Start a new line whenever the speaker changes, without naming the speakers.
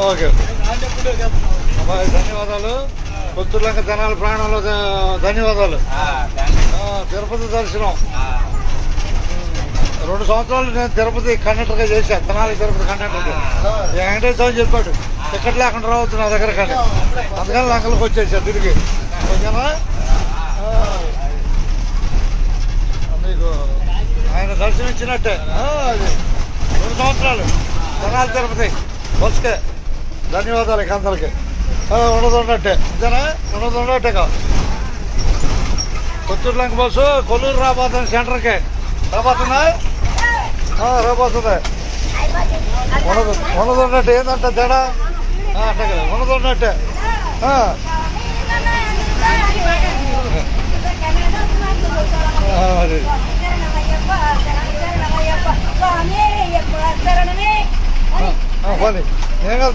Okay అబ్బాయి ధన్యవాదాలు. కొత్తూరులంక జనాల ప్రాణంలో ధన్యవాదాలు. తిరుపతి దర్శనం 2 సంవత్సరాలు నేను తిరుపతి కండక్టర్గా చేశాను. తెనాలి తిరుపతి కండక్టర్గా. వెంకటేశ్వర స్వామి చెప్పాడు టికెట్ లేకుండా రావద్దు నా దగ్గర కానీ. అందుకని లంకలకు వచ్చేసా తిరిగి. ఓకేనా? మీకు ఆయన దర్శనం ఇచ్చినట్టే. అది 2 సంవత్సరాలు తెనాలి తిరుపతి బస్కే. ధన్యవాదాలు ఇక అందరికి. ఉండదు ఉన్నట్టే అంతేనా? ఉండదు ఉన్నట్టే కాదు. కొత్తూరు లంక బస్సు కొల్లూరు రాబోతుంది సెంటర్కి. రాబోతుందా? రాబోతుంది. ఉండదు ఉన్నట్టు ఏంటంటే తేడా అంటే కదా. ఉండదు ఉన్నట్టే. అది పోనీ నేను